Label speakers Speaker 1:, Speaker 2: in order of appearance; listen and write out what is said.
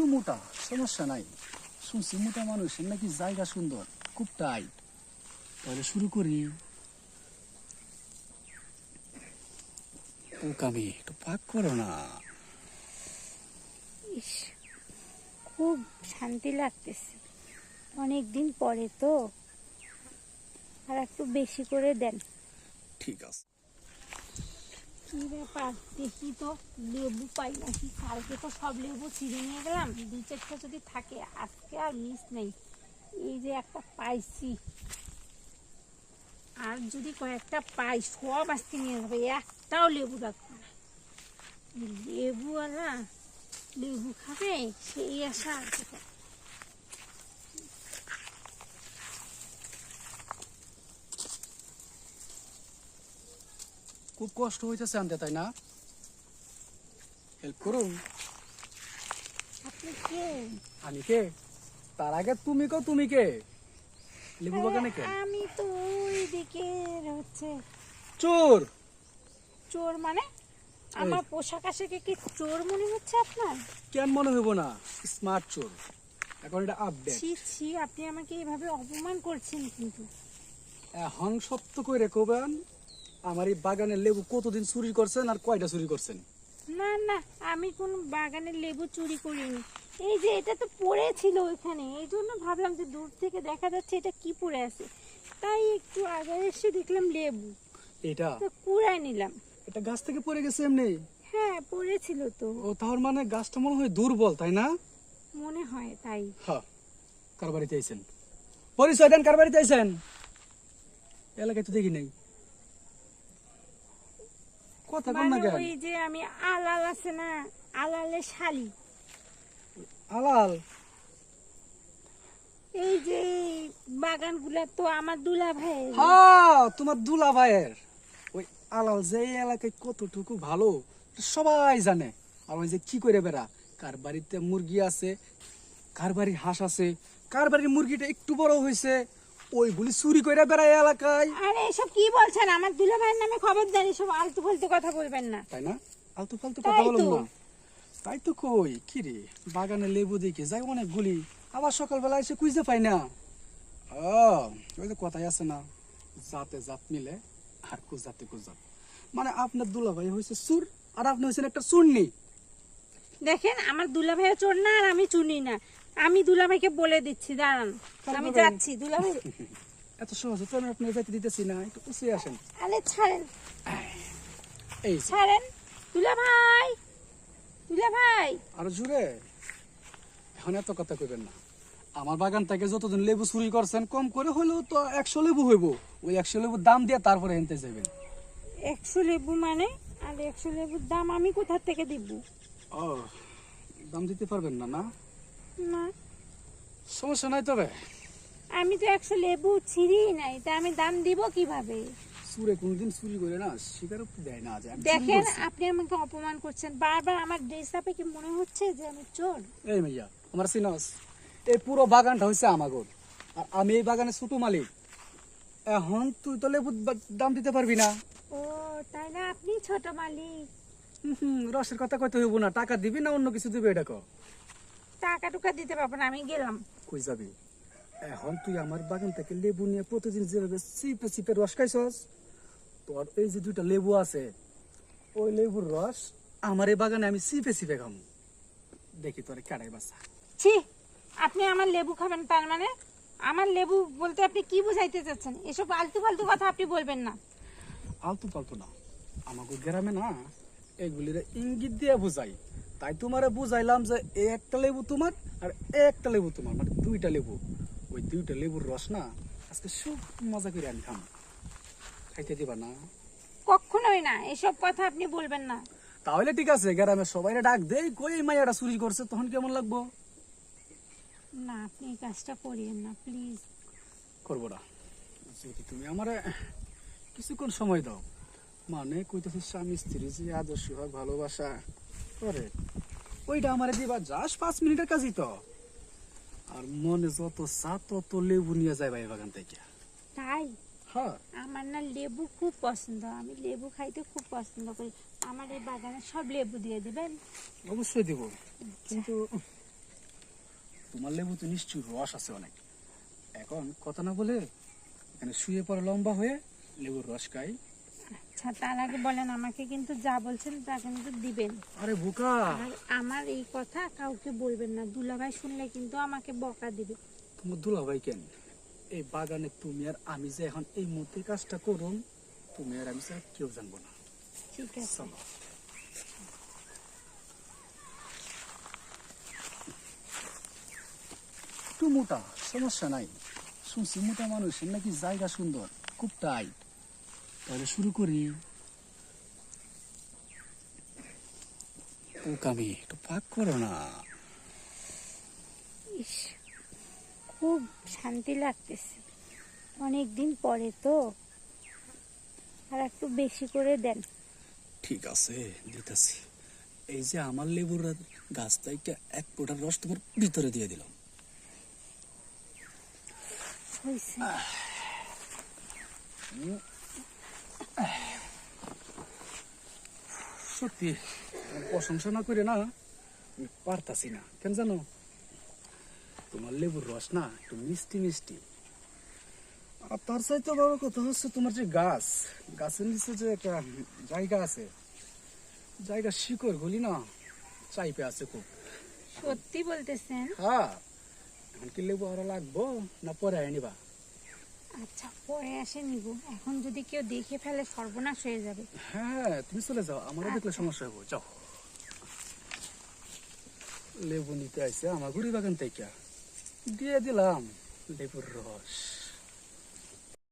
Speaker 1: একটু মোটা, সমস্যা নাই। শুনছি মোটা মানুষের নাকি জায়গা সুন্দর, খুব টাইট। তাহলে শুরু করি। ওকামি একটু পাক করো না।
Speaker 2: ইস, খুব শান্তি লাগতেছে, অনেক দিন পরে তো। আর একটু বেশি করে দেন।
Speaker 1: ঠিক আছে।
Speaker 2: কি ব্যাপার দেখি তো, লেবু পাই নাকি? কালকে তো সব লেবু ছিঁড়ে নিয়ে গেলাম, দুই চারটা যদি থাকে আজকে আর মিস নেই। এই যে একটা পাইছি, আর যদি কয়েকটা পাই সব আজকে নিয়ে যাবে, একটাও লেবু রাখবো না। লেবুওয়ালা লেবু খাবে সেই আশা আর কি।
Speaker 1: খুব কষ্ট হইতেছে আনতে, তাই না? হেল্প করুন।
Speaker 2: আপনি কে?
Speaker 1: আমি কে? তার আগে তুমি কো, তুমি কে? লেবু বাগানে কে?
Speaker 2: আমি তো ওই দিকে হচ্ছে।
Speaker 1: চোর?
Speaker 2: চোর মানে? আমার পোশাক আশাকে কি চোর মনে হচ্ছে আপনার?
Speaker 1: কেন মনে হইব না? স্মার্ট চোর। এখন এটা আপডেট।
Speaker 2: ছি ছি, আপনি আমাকে এভাবে অপমান করছেন কিন্তু।
Speaker 1: এখন সত্য কইরে কবেন, আমার এই বাগানের লেবু কতদিন চুরি করছেন আর কয়টা চুরি করছেন?
Speaker 2: না না, আমি কোন বাগানের লেবু চুরি করিনি। এই যে এটা তো পড়ে ছিল ওইখানে, এই জন্য ভাবলাম যে দূর থেকে দেখা যাচ্ছে এটা কি পড়ে আছে, তাই একটু আগে এসে দেখলাম লেবু,
Speaker 1: এটা
Speaker 2: তো কুড়ায় নিলাম।
Speaker 1: এটা গাছ থেকে পড়ে গেছে এমনি?
Speaker 2: হ্যাঁ পড়েছিল তো।
Speaker 1: ও, তার মানে গাছটা মনে হয় দুর্বল, তাই না?
Speaker 2: মনে হয় তাই।
Speaker 1: হ্যাঁ। কার বাড়িতে আইছেন? পরিচয় দেন, কার বাড়িতে আইছেন? এলাকায় তো দেখি নাই। কথা কন না
Speaker 2: মানে
Speaker 1: কেন?
Speaker 2: ওই যে আমি আলাল আছে না, আলালের শালি।
Speaker 1: আলাল?
Speaker 2: এই যে বাগানগুলা তো আমার দুলা ভাই।
Speaker 1: হ্যাঁ, তোমার দুলা ভাইয়ের। ওই আলাল যে এই এলাকায় কতটুকু ভালো এটা সবাই জানে। আর ওই যে কি করে বেড়া, কার বাড়িতে মুরগি আছে, কার বাড়ির হাঁস আছে, কার বাড়ির মুরগিটা একটু বড় হয়েছে, ওইগুলি চুরি করে বেড়ায় এলাকায়।
Speaker 2: আরে এসব কি বলছেন? আমার দুলা ভাইয়ের নামে খবরদার, এসব আলতু ফালতু কথা বলবেন না।
Speaker 1: তাই না? আলতু ফালতু
Speaker 2: তাই
Speaker 1: কথা বলুন
Speaker 2: তো।
Speaker 1: না। তাই তো কই, কি রে, বাগানে লেবু দেখে যাই অনেকগুলি, আবার সকালবেলা এসে খুঁজতে পাই না। ও, ওই যে কথাই আছে না, জাতে জাত মিলে আর কুজাতে কুজাত। মানে আপনার দুলাভাই হয়েছে চুর, আর আপনি হয়েছেন একটা চুন্নি।
Speaker 2: দেখেন, আমার দুলা ভাইও চোর না আর আমি চুনি না। আমি দুলা ভাইকে বলে দিচ্ছি, দাঁড়ান আমি
Speaker 1: বলেন।
Speaker 2: যাচ্ছি দুলা ভাই।
Speaker 1: এত সহজে তো আমি আপনার যাইতে দিতেছি না, একটু উঁচিয়ে আসেন।
Speaker 2: আরে ছাড়েন,
Speaker 1: এই যে,
Speaker 2: ছাড়েন দুলা ভাই, দুলা ভাই।
Speaker 1: আরো জুড়ে। এখন এত কথা কইবেন না। আমার বাগান থেকে যতদিন লেবু চুরি করছেন, কম করে হলেও তো 100 লেবু হইব। ওই 100 লেবুর দাম দিয়ে তারপরে এনতে যাবেন।
Speaker 2: 100 লেবু মানে? আর 100 লেবুর দাম আমি কোথা থেকে দিব?
Speaker 1: ও, দাম দিতে পারবেন না? না,
Speaker 2: না,
Speaker 1: সমস্যা নাই। তবে
Speaker 2: আমি তো 100 লেবু ছিঁড়ি নাই, তা আমি দাম দিব কিভাবে?
Speaker 1: চুরে কোনদিন চুরি করে না স্বীকার দেয় না যে আমি চুরি
Speaker 2: দেখেন,
Speaker 1: করছি।
Speaker 2: আপনি আমাকে অপমান করছেন বারবার। আমার ড্রেস আপে কি মনে হচ্ছে যে আমি চোর?
Speaker 1: এই মাইয়া, আমার সিনাস, এই পুরো বাগানটা হচ্ছে আমাগর, আর আমি এই বাগানের ছোট মালিক। এখন তুই তো লেবুর দাম দিতে পারবি না।
Speaker 2: ও তাই না, আপনি ছোট মালিক।
Speaker 1: রসের কথা কইতে হইব না, টাকা দিবি না অন্য কিছু দিবি এটা কও।
Speaker 2: টাকা টুকা দিতে পারবো না, আমি গেলাম।
Speaker 1: কই যাবি? এখন তুই আমার বাগান থেকে লেবু নিয়ে প্রতিদিন যেভাবে চিপে চিপে রস খাইছস, তোর এই যে 2টা লেবু আছে, ওই লেবুর রস আমার এই বাগানে আমি চিপে চিপে খামু। দেখি তোরে কাড়াই বাসা।
Speaker 2: ছি, আপনি আমার লেবু খাবেন তার মানে? আমার লেবু বলতে আপনি কি বুঝাইতে চাচ্ছেন? এসব আলতু ফালতু কথা আপনি বলবেন না।
Speaker 1: আলতু পালতু না, আমাকে গ্রামে না এগুলির ইঙ্গিত দিয়ে বুঝাই। তাই তোমারে বুঝাইলাম যে এই একটা লেবু তোমার আর এই একটা লেবু তোমার, মানে 2টা লেবু। ওই 2টা লেবুর রস না আজকে খুব মজা করে আমি খাম, খাইতে দিবা না?
Speaker 2: কখনোই না, এসব কথা আপনি বলবেন না।
Speaker 1: তাহলে ঠিক আছে, গ্রামের সবাই ডাক দেই, কই এই মাইয়াটা চুরি করছে, তখন কেমন লাগবো?
Speaker 2: না, আপনি এই কাজটা করিয়েন না প্লিজ।
Speaker 1: করবো না। যদি তুমি আমারে কিছুক্ষণ সময় দাও, মানে কইতেছি স্বামী স্ত্রী যে আদর্শ হয় ভালোবাসা করে, ওইটা আমারে দিবা, জাস্ট 5 মিনিটের কাজই তো। আর মনে যত চা তত লেবু নিয়ে যায় ভাই বাগান থেকে।
Speaker 2: তাই?
Speaker 1: হ্যাঁ,
Speaker 2: আমার না লেবু খুব পছন্দ, আমি লেবু খাইতে খুব পছন্দ করি। আমার এই বাগানে সব লেবু দিয়ে দিবেন।
Speaker 1: অবশ্যই দিব, কিন্তু তোমার লেবু তো নিশ্চয়ই রস আছে অনেক। এখন কথা না বলে এখানে শুয়ে পড়ে লম্বা হয়ে লেবুর রস খাই।
Speaker 2: আচ্ছা, তার আগে বলেন আমাকে কিন্তু যা বলছেন তা কিন্তু দিবেন।
Speaker 1: আরে বোকা,
Speaker 2: আর আমার এই কথা কাউকে বলবেন না, দুলাভাই শুনলে কিন্তু আমাকে বকা দিবে।
Speaker 1: তোমার দুলাভাই কেন? এই বাগানে তুমি আর আমি যে এখন এই মুহূর্তে কাজটা করুন, তুমি আর আমি ছাড়া কেউ জানবো না।
Speaker 2: ঠিক আছে।
Speaker 1: চলো। একটু মোটা, সমস্যা নাই। শুনছি মোটা মানুষের নাকি জায়গা সুন্দর, খুব টাইট। তাহলে শুরু করি। ও কামি, একটু পাক করো না।
Speaker 2: ইস, খুব শান্তি লাগতেছে, অনেক দিন পরে তো। আর একটু বেশি করে দেন।
Speaker 1: ঠিক আছে, দিতেছি। এই যে আমার লেবুর গাছ থেকে এক ফোঁটার রস তোমার ভিতরে দিয়ে দিলাম।
Speaker 2: হয়েছে।
Speaker 1: সত্যি প্রশংসা না করে না আমি পারতাছি না, কেন জানো? তোমার লেবুর রস না একটু মিষ্টি মিষ্টি। আর তার চাইতে বড় কথা হচ্ছে তোমার যে গাছ, গাছের নিচে যে একটা জায়গা আছে, জায়গা শিকড় গুলি না চাইপে আছে খুব।
Speaker 2: সত্যি বলতেছেন?
Speaker 1: হ্যাঁ, এখন কি লেবু আরো লাগবো না পরে আনিবা?
Speaker 2: আচ্ছা, পরে আসে নিব। এখন যদি কেউ দেখে ফেলে সর্বনাশ হয়ে যাবে।
Speaker 1: হ্যাঁ, তুমি চলে যাও, আমারও দেখলে সমস্যা হবো। যাও। লেবু নিতে আইসে আমার গুড়ি বাগান থেকে দিয়ে দিলাম লেবুর রস।